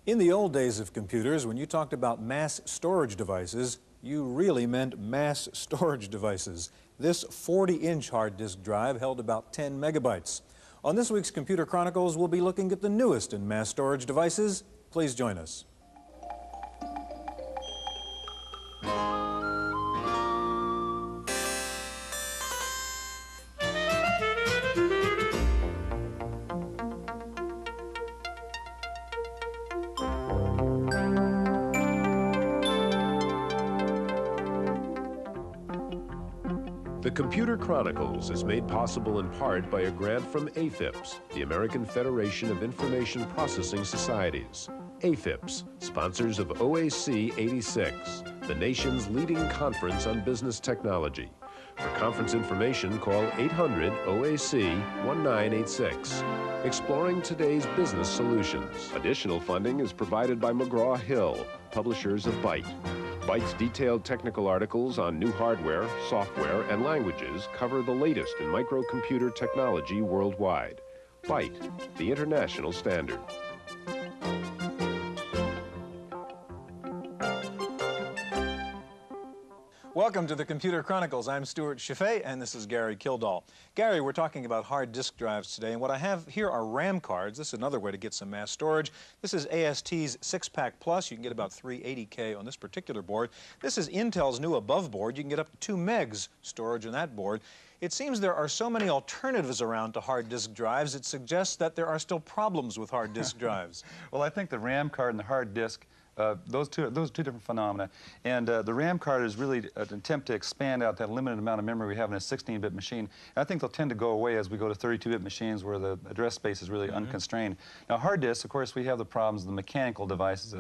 In the old days of computers, when you talked about mass storage devices, you really meant mass storage devices. This 40-inch hard disk drive held about 10 megabytes. On this week's Computer Chronicles, we'll be looking at the newest in mass storage devices. Please join us. The Computer Chronicles is made possible in part by a grant from AFIPS, the American Federation of Information Processing Societies. AFIPS, sponsors of OAC 86, the nation's leading conference on business technology. For conference information, call 800-OAC-1986. Exploring today's business solutions. Additional funding is provided by McGraw-Hill, publishers of Byte. Byte's detailed technical articles on new hardware, software, and languages cover the latest in microcomputer technology worldwide. Byte, the international standard. Welcome to the Computer Chronicles. I'm Stewart Cheifet, and this is Gary Kildall. Gary, we're talking about hard disk drives today, and what I have here are RAM cards. This is another way to get some mass storage. This is AST's 6-pack Plus. You can get about 380K on this particular board. This is Intel's new above board. You can get up to 2 megs storage on that board. It seems there are so many alternatives around to hard disk drives, it suggests that there are still problems with hard disk drives. Well, I think the RAM card and the hard disk, those two different phenomena. And the RAM card is really an attempt to expand out that limited amount of memory we have in a 16-bit machine. And I think they'll tend to go away as we go to 32-bit machines where the address space is really unconstrained. Now, hard disks, of course, we have the problems of the mechanical devices,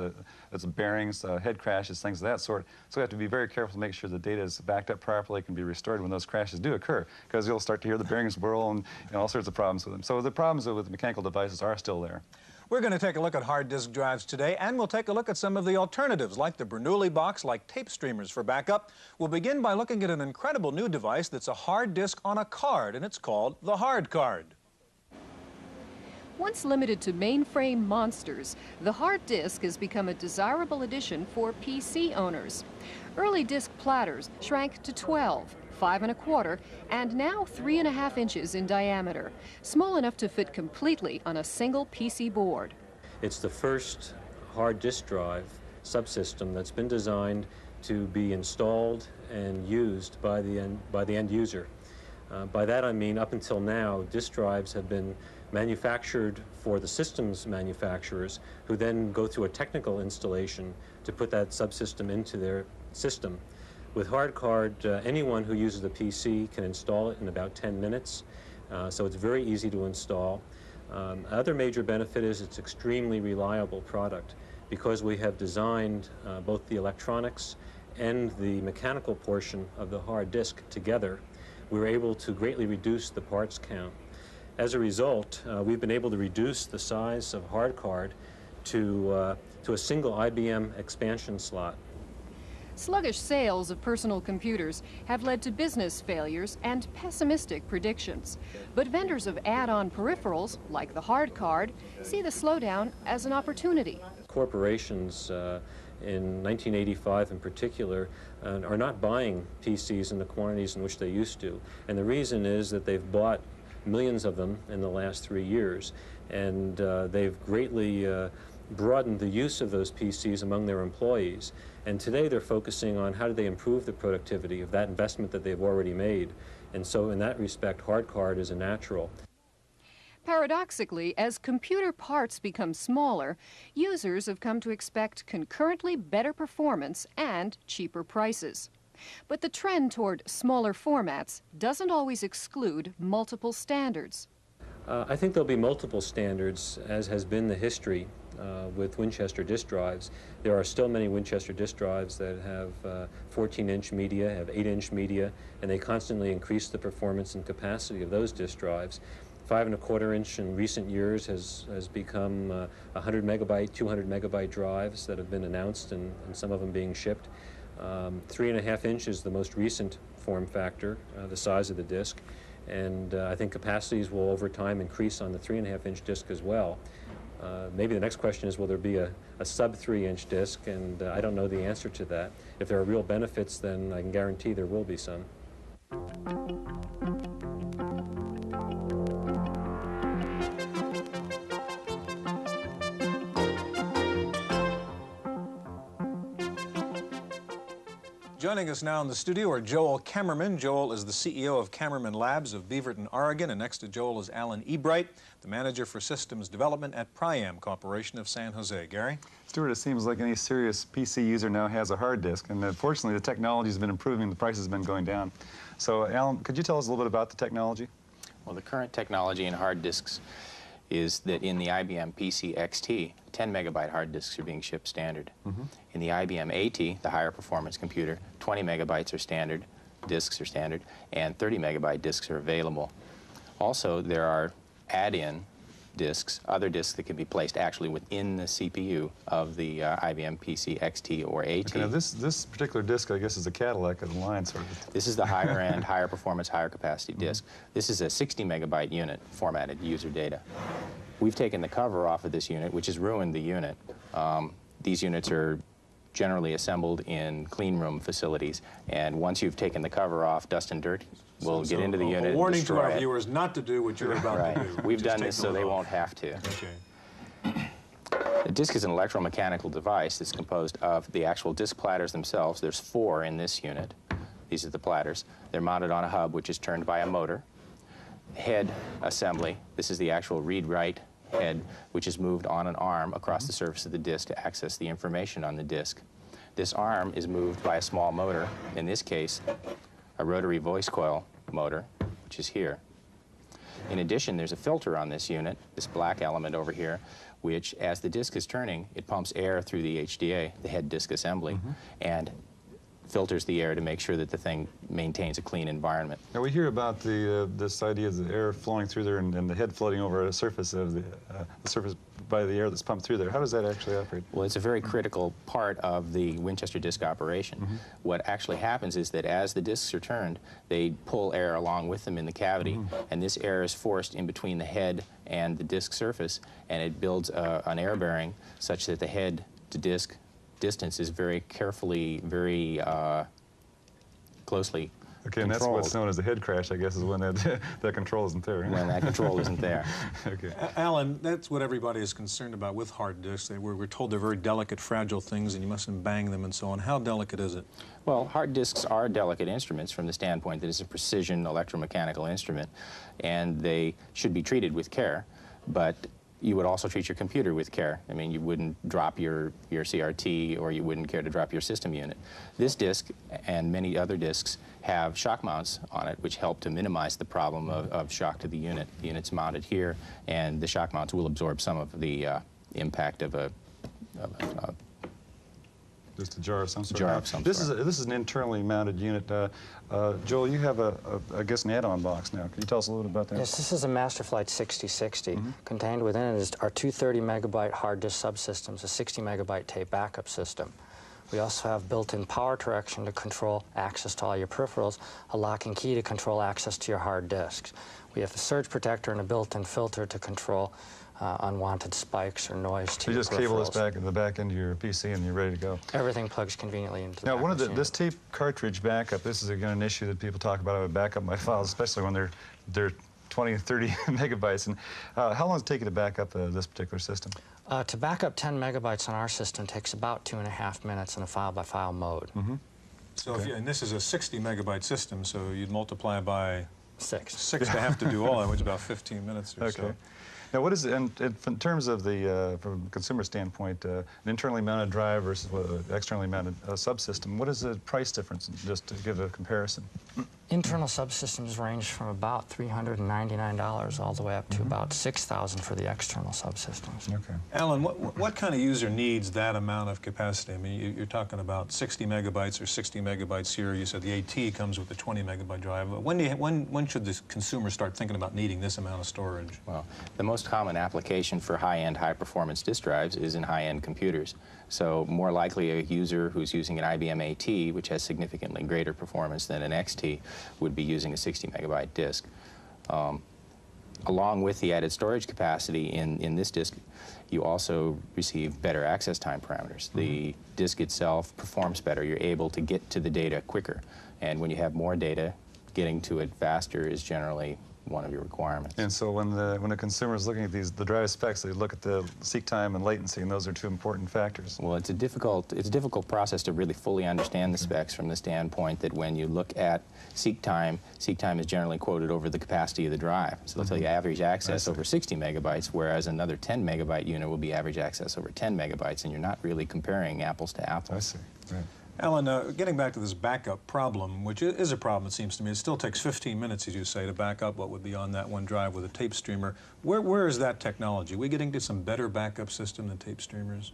it's bearings, head crashes, things of that sort. So we have to be very careful to make sure the data is backed up properly, can be restored when those crashes do occur, because you'll start to hear the bearings whirl and all sorts of problems with them. So the problems with the mechanical devices are still there. We're going to take a look at hard disk drives today, and we'll take a look at some of the alternatives, like the Bernoulli box, like tape streamers for backup. We'll begin by looking at an incredible new device that's a hard disk on a card, and it's called the hard card. Once limited to mainframe monsters, the hard disk has become a desirable addition for PC owners. Early disk platters shrank to 12, 5 1/4, and now 3 1/2 inches in diameter, small enough to fit completely on a single PC board. It's the first hard disk drive subsystem that's been designed to be installed and used by the end user. By that I mean, up until now, disk drives have been manufactured for the systems manufacturers, who then go through a technical installation to put that subsystem into their system. With hard card, anyone who uses the PC can install it in about 10 minutes, so it's very easy to install. Other major benefit is it's extremely reliable product. Because we have designed both the electronics and the mechanical portion of the hard disk together, we were able to greatly reduce the parts count. As a result, we've been able to reduce the size of hard card to a single IBM expansion slot. Sluggish sales of personal computers have led to business failures and pessimistic predictions. But vendors of add-on peripherals, like the hard card, see the slowdown as an opportunity. Corporations in 1985 in particular are not buying PCs in the quantities in which they used to. And the reason is that they've bought millions of them in the last 3 years, and they've greatly broadened the use of those PCs among their employees. And today they're focusing on how do they improve the productivity of that investment that they've already made. And so in that respect, hard card is a natural. Paradoxically, as computer parts become smaller, users have come to expect concurrently better performance and cheaper prices. But the trend toward smaller formats doesn't always exclude multiple standards. I think there'll be multiple standards, as has been the history with Winchester disk drives. There are still many Winchester disk drives that have 14-inch media, have 8-inch media, and they constantly increase the performance and capacity of those disk drives. 5 1/4 inch in recent years has become 100 megabyte, 200 megabyte drives that have been announced, and some of them being shipped. 3 1/2 inch is the most recent form factor, the size of the disk. And I think capacities will over time increase on the 3 1/2 inch disk as well. Maybe the next question is, will there be a sub 3-inch disc? And I don't know the answer to that. If there are real benefits, then I can guarantee there will be some. Joining us now in the studio are Joel Kammerman. Joel is the CEO of Kammerman Labs of Beaverton, Oregon, and next to Joel is Alan Ebright, the manager for systems development at Priam Corporation of San Jose. Gary? Stewart, it seems like any serious PC user now has a hard disk, and fortunately the technology has been improving, the price has been going down. So, Alan, could you tell us a little bit about the technology? Well, the current technology in hard disks is that in the IBM PC XT, 10 megabyte hard disks are being shipped standard. In the IBM AT, the higher performance computer, 20 megabytes are standard, disks are standard, and 30 megabyte disks are available. Also, there are add-in disks, other disks that can be placed actually within the CPU of the IBM PC XT or AT. Okay, now this particular disk, I guess, is a Cadillac of the line, sort of. This is the higher end, higher performance, higher capacity disk. This is a 60 megabyte unit, formatted user data. We've taken the cover off of this unit, which has ruined the unit. These units are generally assembled in clean room facilities, and once you've taken the cover off, dust and dirt will get into the unit. A warning to our it. viewers not to do what you're about to do. We've Just done this so they won't have to. Okay. A disk is an electromechanical device that's composed of the actual disk platters themselves. There's 4 in this unit. These are the platters. They're mounted on a hub which is turned by a motor. Head assembly. This is the actual read-write head, which is moved on an arm across the surface of the disk to access the information on the disk. This arm is moved by a small motor, in this case, a rotary voice coil motor, which is here. In addition, there's a filter on this unit, this black element over here, which, as the disk is turning, it pumps air through the HDA, the head disk assembly, and filters the air to make sure that the thing maintains a clean environment. Now, we hear about this idea of the air flowing through there and the head floating over the surface of the surface by the air that's pumped through there. How does that actually operate? Well, it's a very critical part of the Winchester disk operation. What actually happens is that as the disks are turned, they pull air along with them in the cavity, and this air is forced in between the head and the disk surface, and it builds an air bearing such that the head to disk distance is very carefully, very closely Okay, and that's what's known as the head crash, I guess, is when that control isn't there. When that control isn't there. Okay. Alan, that's what everybody is concerned about with hard disks. We're told they're very delicate, fragile things, and you mustn't bang them and so on. How delicate is it? Well, hard disks are delicate instruments from the standpoint that it's a precision electromechanical instrument, and they should be treated with care, but you would also treat your computer with care. I mean, you wouldn't drop your CRT, or you wouldn't care to drop your system unit. This disk and many other disks have shock mounts on it, which help to minimize the problem of shock to the unit. The unit's mounted here, and the shock mounts will absorb some of the impact of a just a jar of some sort. Jar of some sort. This is an internally mounted unit. Joel, you have I guess an add-on box now. Can you tell us a little bit about that? Yes, this is a Masterflight 6060. Contained within it is our 230 megabyte hard disk subsystems, a 60 megabyte tape backup system. We also have built-in power direction to control access to all your peripherals, a lock and key to control access to your hard disks. We have a surge protector and a built-in filter to control unwanted spikes or noise to your peripherals. You just cable this back in the back end of your PC and you're ready to go. Everything plugs conveniently into the Now, this tape cartridge backup, this is again an issue that people talk about. I would back up my files, especially when they're 20, 30 megabytes. And how long does it take you to back up this particular system? To back up 10 megabytes on our system takes about 2.5 minutes in a file-by-file mode. So if and this is a 60 megabyte system, so you'd multiply by 6 to have to do all that, which is about 15 minutes or so. Now, what is it, and in terms of the, from a consumer standpoint, an internally mounted drive versus an externally mounted subsystem, what is the price difference, just to give a comparison? Internal subsystems range from about $399 all the way up to about $6,000 for the external subsystems. Okay. Alan, what kind of user needs that amount of capacity? I mean, you're talking about 60 megabytes or 60 megabytes here. You said the AT comes with a 20 megabyte drive. When should the consumer start thinking about needing this amount of storage? Well, the most common application for high-end, high-performance disk drives is in high-end computers. So more likely a user who's using an IBM AT, which has significantly greater performance than an XT, would be using a 60 megabyte disk. Along with the added storage capacity in this disk you also receive better access time parameters. The disk itself performs better. You're able to get to the data quicker. And when you have more data, getting to it faster is generally one of your requirements. And so when a consumer is looking at the drive specs, they look at the seek time and latency, and those are two important factors. Well, it's a difficult process to really fully understand the specs from the standpoint that when you look at seek time is generally quoted over the capacity of the drive. So they'll tell you average access over 60 megabytes, whereas another 10 megabyte unit will be average access over 10 megabytes, and you're not really comparing apples to apples. I see. Right. Alan, getting back to this backup problem, which is a problem, it seems to me. It still takes 15 minutes, as you say, to back up what would be on that one drive with a tape streamer. Where is that technology? Are we getting to some better backup system than tape streamers?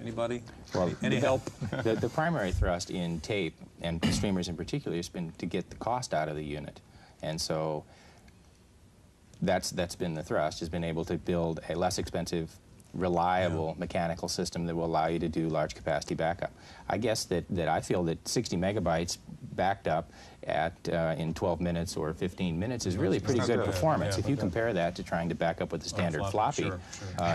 Anybody? Well, any help? The primary thrust in tape, and streamers in particular, has been to get the cost out of the unit. And so that's been the thrust, has been able to build a less expensive, reliable mechanical system that will allow you to do large capacity backup. I guess that I feel that 60 megabytes backed up at in 12 minutes or 15 minutes is really pretty good performance. If you compare that to trying to back up with a standard floppy,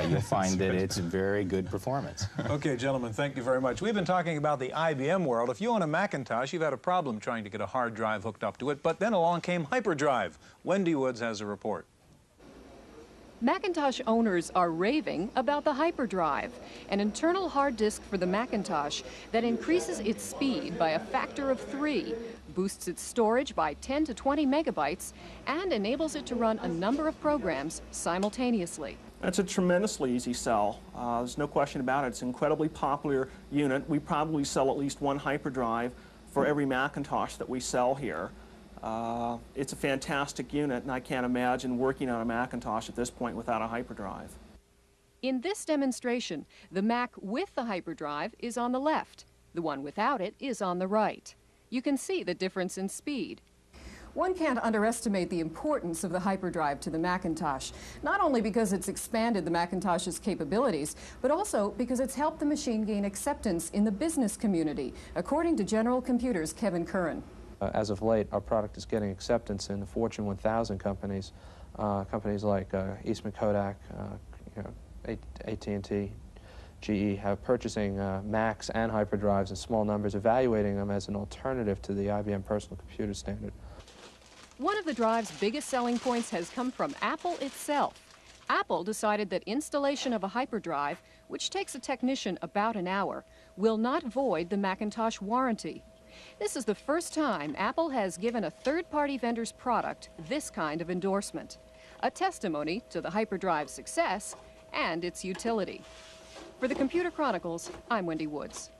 you'll find that it's very good performance. Okay, gentlemen, thank you very much. We've been talking about the IBM world. If you own a Macintosh, you've had a problem trying to get a hard drive hooked up to it, but then along came hyperdrive. Wendy Woods has a report. Macintosh owners are raving about the hyperdrive, an internal hard disk for the Macintosh that increases its speed by a factor of 3, boosts its storage by 10 to 20 megabytes, and enables it to run a number of programs simultaneously. It's a tremendously easy sell. There's no question about it. It's an incredibly popular unit. We probably sell at least one hyperdrive for every Macintosh that we sell here. It's a fantastic unit, and I can't imagine working on a Macintosh at this point without a hyperdrive. In this demonstration, the Mac with the hyperdrive is on the left. The one without it is on the right. You can see the difference in speed. One can't underestimate the importance of the hyperdrive to the Macintosh, not only because it's expanded the Macintosh's capabilities, but also because it's helped the machine gain acceptance in the business community, according to General Computer's Kevin Curran. As of late, our product is getting acceptance in the Fortune 1000 companies, companies like Eastman Kodak, AT&T, GE, have purchasing Macs and hyperdrives in small numbers, evaluating them as an alternative to the IBM personal computer standard. One of the drive's biggest selling points has come from Apple itself. Apple decided that installation of a hyperdrive, which takes a technician about an hour, will not void the Macintosh warranty. This is the first time Apple has given a third-party vendor's product this kind of endorsement, a testimony to the hyperdrive's success and its utility. For the Computer Chronicles, I'm Wendy Woods.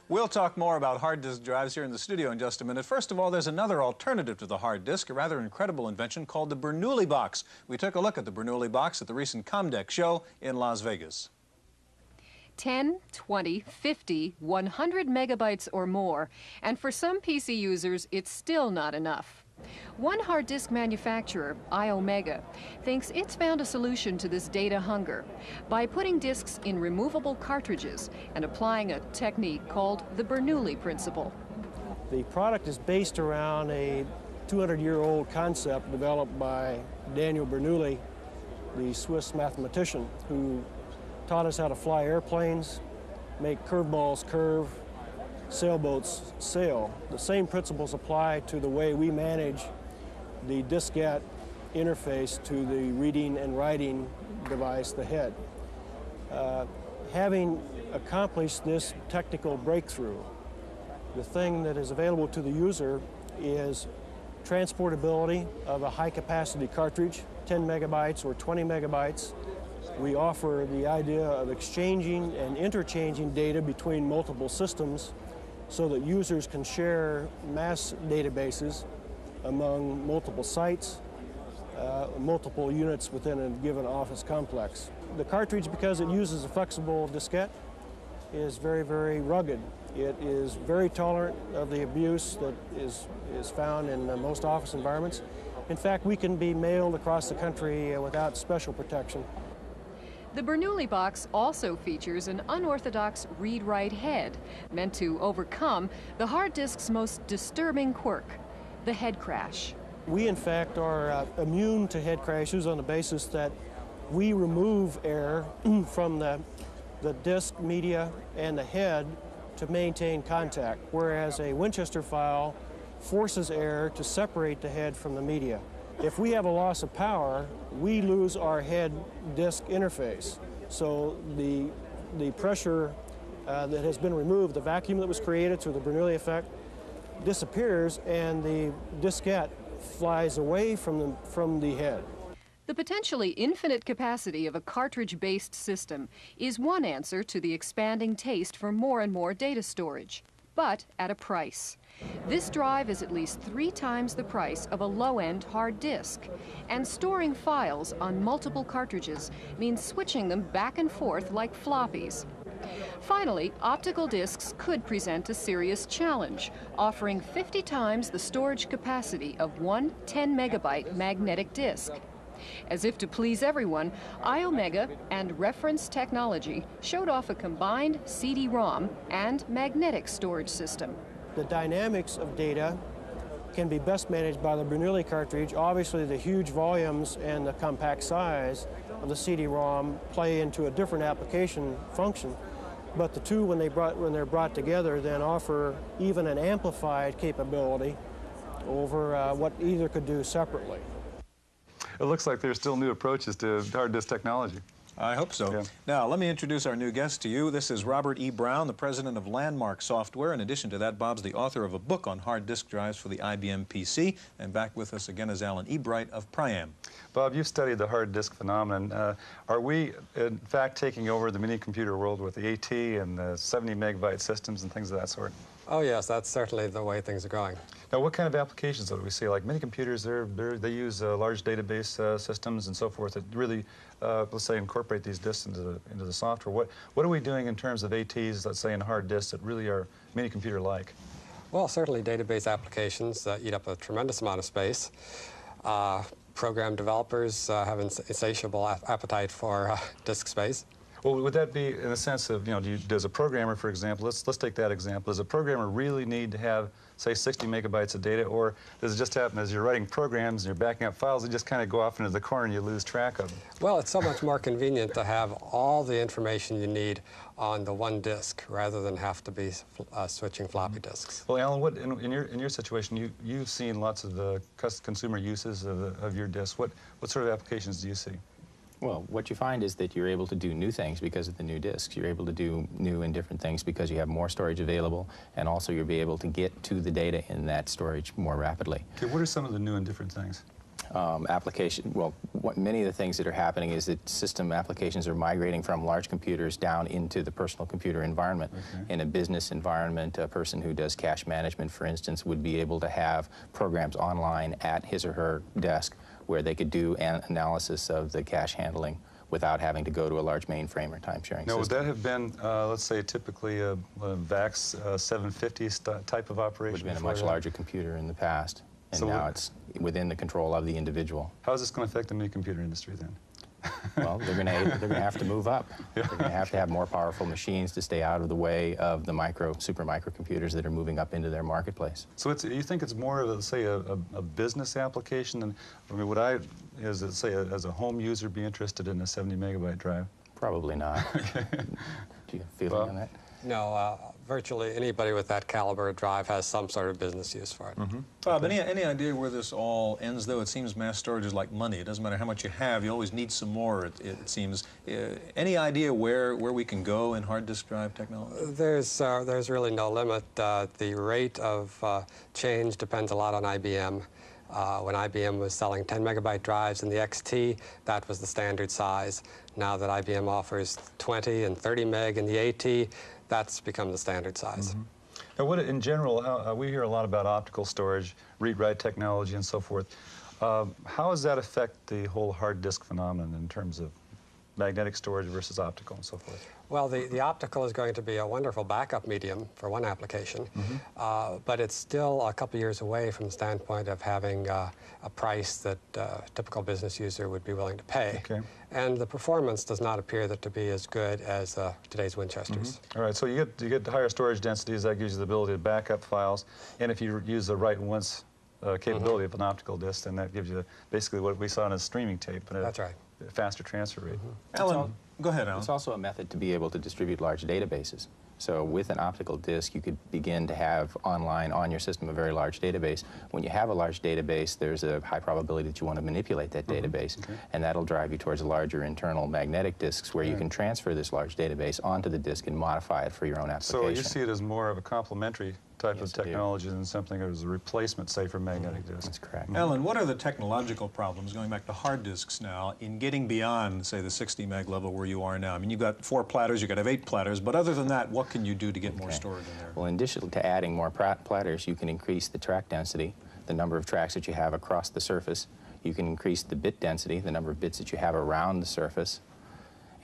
We'll talk more about hard disk drives here in the studio in just a minute. First of all, there's another alternative to the hard disk, a rather incredible invention called the Bernoulli box. We took a look at the Bernoulli box at the recent Comdeck show in Las Vegas. 10, 20, 50, 100 megabytes or more, and for some PC users, it's still not enough. One hard disk manufacturer, iOmega, thinks it's found a solution to this data hunger by putting disks in removable cartridges and applying a technique called the Bernoulli principle. The product is based around a 200-year-old concept developed by Daniel Bernoulli, the Swiss mathematician, who taught us how to fly airplanes, make curveballs curve, sailboats sail. The same principles apply to the way we manage the diskette interface to the reading and writing device, the head. Having accomplished this technical breakthrough, the thing that is available to the user is transportability of a high-capacity cartridge, 10 megabytes or 20 megabytes. We offer the idea of exchanging and interchanging data between multiple systems so that users can share mass databases among multiple sites, multiple units within a given office complex. The cartridge, because it uses a flexible diskette, is very, very rugged. It is very tolerant of the abuse that is found in most office environments. In fact, we can be mailed across the country without special protection. The Bernoulli box also features an unorthodox read-write head, meant to overcome the hard disk's most disturbing quirk, the head crash. We, in fact, are immune to head crashes on the basis that we remove air from the disk, media, and the head to maintain contact, whereas a Winchester file forces air to separate the head from the media. If we have a loss of power, we lose our head-disk interface. So the pressure that has been removed, the vacuum that was created through the Bernoulli effect, disappears, and the diskette flies away from the head. The potentially infinite capacity of a cartridge-based system is one answer to the expanding taste for more and more data storage, but at a price. This drive is at least 3 times the price of a low-end hard disk, and storing files on multiple cartridges means switching them back and forth like floppies. Finally, optical disks could present a serious challenge, offering 50 times the storage capacity of one 10-megabyte magnetic disk. As if to please everyone, iOmega and Reference Technology showed off a combined CD-ROM and magnetic storage system. The dynamics of data can be best managed by the Bernoulli cartridge. Obviously, the huge volumes and the compact size of the CD-ROM play into a different application function, but the two, when they're brought together, then offer even an amplified capability over what either could do separately. It looks like there's still new approaches to hard disk technology. I hope so. Yeah. Now, let me introduce our new guest to you. This is Robert E. Brown, the president of Landmark Software. In addition to that, Bob's the author of a book on hard disk drives for the IBM PC. And back with us again is Alan Ebright of Priam. Bob, you've studied the hard disk phenomenon. Are we, in fact, taking over the mini-computer world with the AT and the 70-megabyte systems and things of that sort? Oh, yes, that's certainly the way things are going. Now, what kind of applications do we see? Like mini-computers, they use large database systems and so forth that really, let's say, incorporate these disks into the software. What are we doing in terms of ATs, let's say, in hard disks that really are mini-computer-like? Well, certainly database applications eat up a tremendous amount of space. Program developers have an insatiable appetite for disk space. Well, would that be in the sense of, does a programmer, for example, let's take that example, does a programmer really need to have, say, 60 megabytes of data, or does it just happen as you're writing programs and you're backing up files, they just kind of go off into the corner and you lose track of them? Well, it's so much more convenient to have all the information you need on the one disk rather than have to be switching floppy disks. Well, Alan, in your situation, you've seen lots of consumer uses of your disks. What sort of applications do you see? Well, what you find is that you're able to do new things because of the new disks. You're able to do new and different things because you have more storage available, and also you'll be able to get to the data in that storage more rapidly. Okay, what are some of the new and different things? Many of the things that are happening is that system applications are migrating from large computers down into the personal computer environment. Okay. In a business environment, a person who does cash management, for instance, would be able to have programs online at his or her desk where they could do an analysis of the cash handling without having to go to a large mainframe or time-sharing system. Now, would that have been, let's say, typically a VAX 750 type of operation? Would have been a much larger computer in the past, and so now it's within the control of the individual. How is this going to affect the mini-computer industry, then? Well, they're going to have to move up. Yeah. They're going to have more powerful machines to stay out of the way of the super microcomputers that are moving up into their marketplace. So you think it's more of, say, a business application than, would I, as a home user, be interested in a 70-megabyte drive? Probably not. Do you feel on that? No, virtually anybody with that caliber of drive has some sort of business use for it. Mm-hmm. Bob, any idea where this all ends, though? It seems mass storage is like money. It doesn't matter how much you have, you always need some more, it seems. Any idea where we can go in hard disk drive technology? There's really no limit. The rate of change depends a lot on IBM. When IBM was selling 10-megabyte drives in the XT, that was the standard size. Now that IBM offers 20 and 30 meg in the AT, that's become the standard size. Mm-hmm. Now, in general, we hear a lot about optical storage, read-write technology, and so forth. How does that affect the whole hard disk phenomenon in terms of magnetic storage versus optical and so forth? Well, the optical is going to be a wonderful backup medium for one application, but it's still a couple years away from the standpoint of having a price that a typical business user would be willing to pay. Okay. And the performance does not appear to be as good as today's Winchesters. All right, so you get higher storage densities. That gives you the ability to back up files, and if you use the write once capability of an optical disc, then that gives you basically what we saw in a streaming tape. That's right. Faster transfer rate. Alan, go ahead, Alan. It's also a method to be able to distribute large databases. So with an optical disk, you could begin to have online on your system a very large database. When you have a large database, there's a high probability that you want to manipulate that database, and that'll drive you towards larger internal magnetic disks where you can transfer this large database onto the disk and modify it for your own application. So you see it as more of a complementary type of technology than something as a replacement, say, for magnetic disks. That's correct. Ellen, what are the technological problems, going back to hard disks now, in getting beyond, say, the 60 meg level where you are now? I mean, you've got 4 platters, you've got to have 8 platters, but other than that, what can you do to get more storage in there? Well, in addition to adding more platters, you can increase the track density, the number of tracks that you have across the surface. You can increase the bit density, the number of bits that you have around the surface.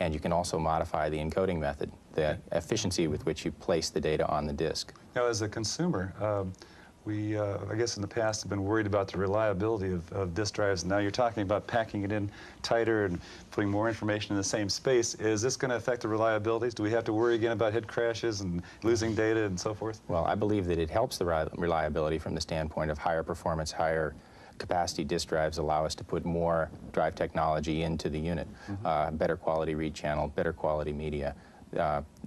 And you can also modify the encoding method, the efficiency with which you place the data on the disk. Now, as a consumer, we, I guess in the past, have been worried about the reliability of disk drives. Now you're talking about packing it in tighter and putting more information in the same space. Is this going to affect the reliabilities? Do we have to worry again about head crashes and losing data and so forth? Well, I believe that it helps the reliability from the standpoint of higher performance, higher capacity disk drives allow us to put more drive technology into the unit. Better quality read channel, better quality media.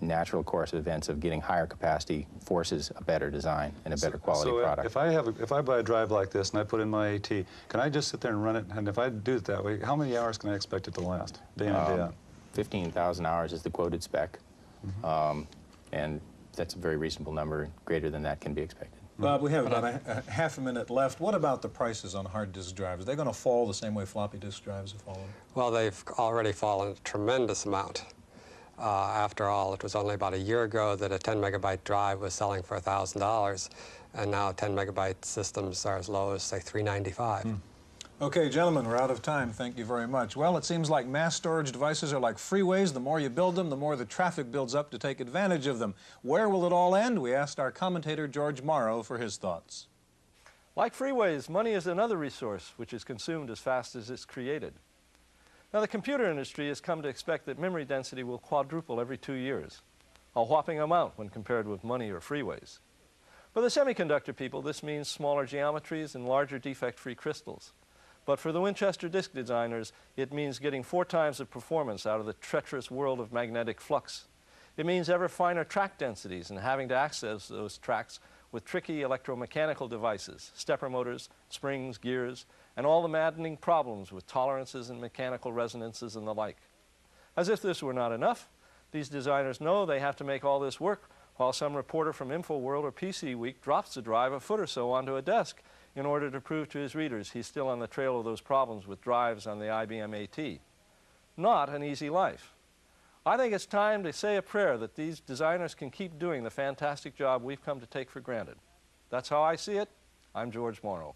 Natural course of events of getting higher capacity forces a better design and a better quality product. If I buy a drive like this and I put in my AT, can I just sit there and run it? And if I do it that way, how many hours can I expect it to last, day in and day out? 15,000 hours is the quoted spec, and that's a very reasonable number. Greater than that can be expected. Bob, we have about a half a minute left. What about the prices on hard disk drives? Are they going to fall the same way floppy disk drives have fallen? Well, they've already fallen a tremendous amount. After all, it was only about a year ago that a 10 megabyte drive was selling for $1,000, and now 10 megabyte systems are as low as, say, $395. Okay, gentlemen, we're out of time. Thank you very much. Well, it seems like mass storage devices are like freeways. The more you build them, the more the traffic builds up to take advantage of them. Where will it all end? We asked our commentator, George Morrow, for his thoughts. Like freeways, money is another resource which is consumed as fast as it's created. Now, the computer industry has come to expect that memory density will quadruple every 2 years, a whopping amount when compared with money or freeways. For the semiconductor people, this means smaller geometries and larger defect-free crystals. But for the Winchester disk designers, it means getting 4 times the performance out of the treacherous world of magnetic flux. It means ever finer track densities and having to access those tracks with tricky electromechanical devices, stepper motors, springs, gears, and all the maddening problems with tolerances and mechanical resonances and the like. As if this were not enough, these designers know they have to make all this work while some reporter from InfoWorld or PC Week drops the drive a foot or so onto a desk in order to prove to his readers he's still on the trail of those problems with drives on the IBM AT. Not an easy life. I think it's time to say a prayer that these designers can keep doing the fantastic job we've come to take for granted. That's how I see it. I'm George Morrow.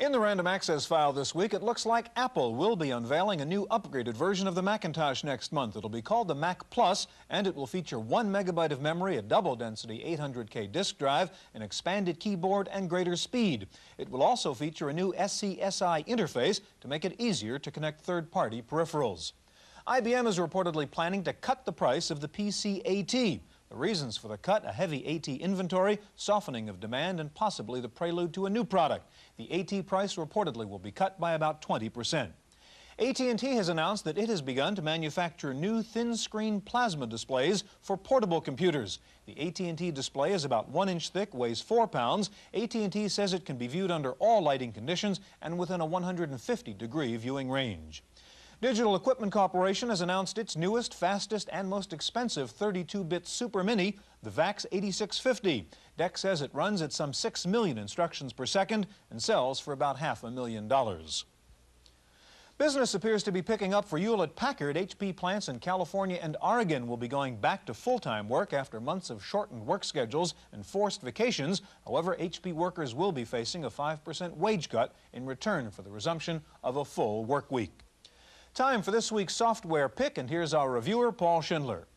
In the random access file this week, it looks like Apple will be unveiling a new upgraded version of the Macintosh next month. It'll be called the Mac Plus, and it will feature 1 megabyte of memory, a double-density 800K disk drive, an expanded keyboard, and greater speed. It will also feature a new SCSI interface to make it easier to connect third-party peripherals. IBM is reportedly planning to cut the price of the PC AT. The reasons for the cut: a heavy AT inventory, softening of demand, and possibly the prelude to a new product. The AT price reportedly will be cut by about 20%. AT&T has announced that it has begun to manufacture new thin-screen plasma displays for portable computers. The AT&T display is about 1 inch thick, weighs 4 pounds. AT&T says it can be viewed under all lighting conditions and within a 150-degree viewing range. Digital Equipment Corporation has announced its newest, fastest, and most expensive 32-bit Super Mini, the VAX 8650. DEC says it runs at some 6 million instructions per second and sells for about $500,000. Business appears to be picking up for Hewlett-Packard. HP plants in California and Oregon will be going back to full-time work after months of shortened work schedules and forced vacations. However, HP workers will be facing a 5% wage cut in return for the resumption of a full work week. Time for this week's software pick, and here's our reviewer, Paul Schindler.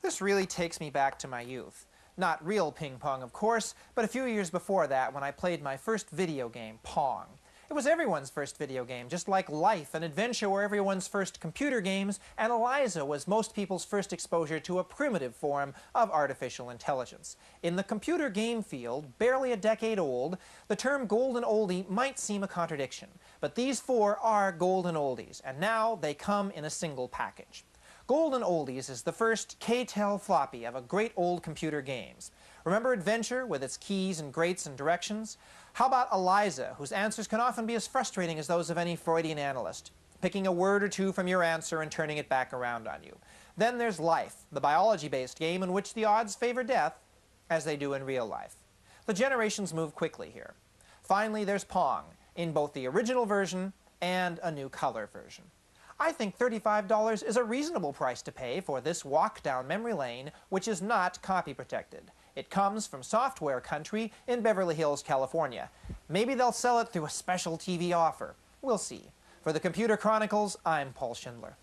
This really takes me back to my youth. Not real ping pong, of course, but a few years before that when I played my first video game, Pong. It was everyone's first video game, just like Life and Adventure were everyone's first computer games, and Eliza was most people's first exposure to a primitive form of artificial intelligence. In the computer game field, barely a decade old, the term golden oldie might seem a contradiction, but these four are golden oldies, and now they come in a single package. Golden Oldies is the first K-Tel floppy of a great old computer games. Remember Adventure with its keys and grates and directions? How about Eliza, whose answers can often be as frustrating as those of any Freudian analyst, picking a word or two from your answer and turning it back around on you? Then there's Life, the biology-based game in which the odds favor death, as they do in real life. The generations move quickly here. Finally, there's Pong, in both the original version and a new color version. I think $35 is a reasonable price to pay for this walk down memory lane, which is not copy protected. It comes from software country in Beverly Hills, California. Maybe they'll sell it through a special TV offer. We'll see. For the Computer Chronicles, I'm Paul Schindler.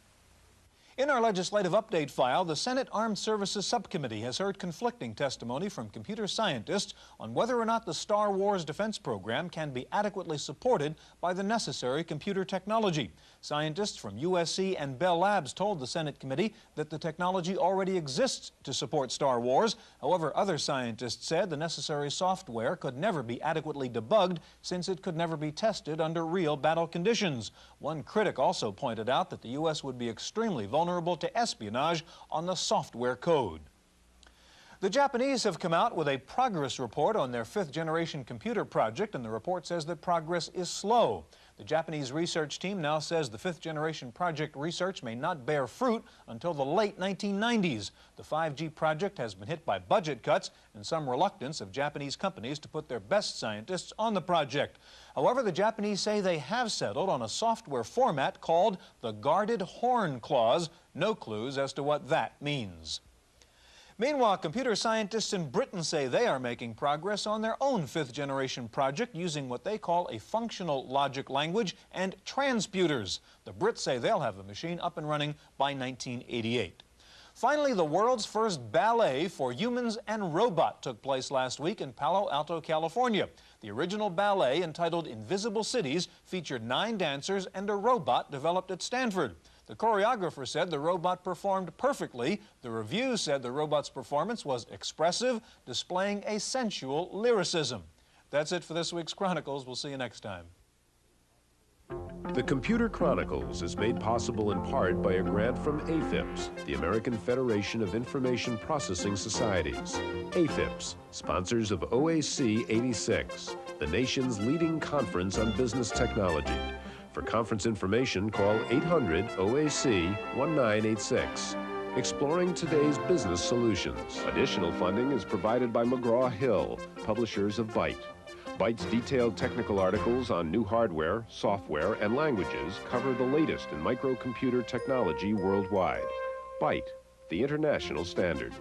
In our legislative update file, the Senate Armed Services Subcommittee has heard conflicting testimony from computer scientists on whether or not the Star Wars defense program can be adequately supported by the necessary computer technology. Scientists from USC and Bell Labs told the Senate committee that the technology already exists to support Star Wars. However, other scientists said the necessary software could never be adequately debugged since it could never be tested under real battle conditions. One critic also pointed out that the U.S. would be extremely vulnerable to espionage on the software code. The Japanese have come out with a progress report on their fifth-generation computer project, and the report says that progress is slow. The Japanese research team now says the fifth-generation project research may not bear fruit until the late 1990s. The 5G project has been hit by budget cuts and some reluctance of Japanese companies to put their best scientists on the project. However, the Japanese say they have settled on a software format called the Guarded Horn Clause. No clues as to what that means. Meanwhile, computer scientists in Britain say they are making progress on their own fifth-generation project using what they call a functional logic language and transputers. The Brits say they'll have the machine up and running by 1988. Finally, the world's first ballet for humans and robot took place last week in Palo Alto, California. The original ballet, entitled Invisible Cities, featured 9 dancers and a robot developed at Stanford. The choreographer said the robot performed perfectly. The review said the robot's performance was expressive, displaying a sensual lyricism. That's it for this week's Chronicles. We'll see you next time. The Computer Chronicles is made possible in part by a grant from AFIPS, the American Federation of Information Processing Societies. AFIPS, sponsors of OAC 86, the nation's leading conference on business technology. For conference information, call 800-OAC-1986. Exploring today's business solutions. Additional funding is provided by McGraw-Hill, publishers of Byte. Byte's detailed technical articles on new hardware, software, and languages cover the latest in microcomputer technology worldwide. Byte, the international standard.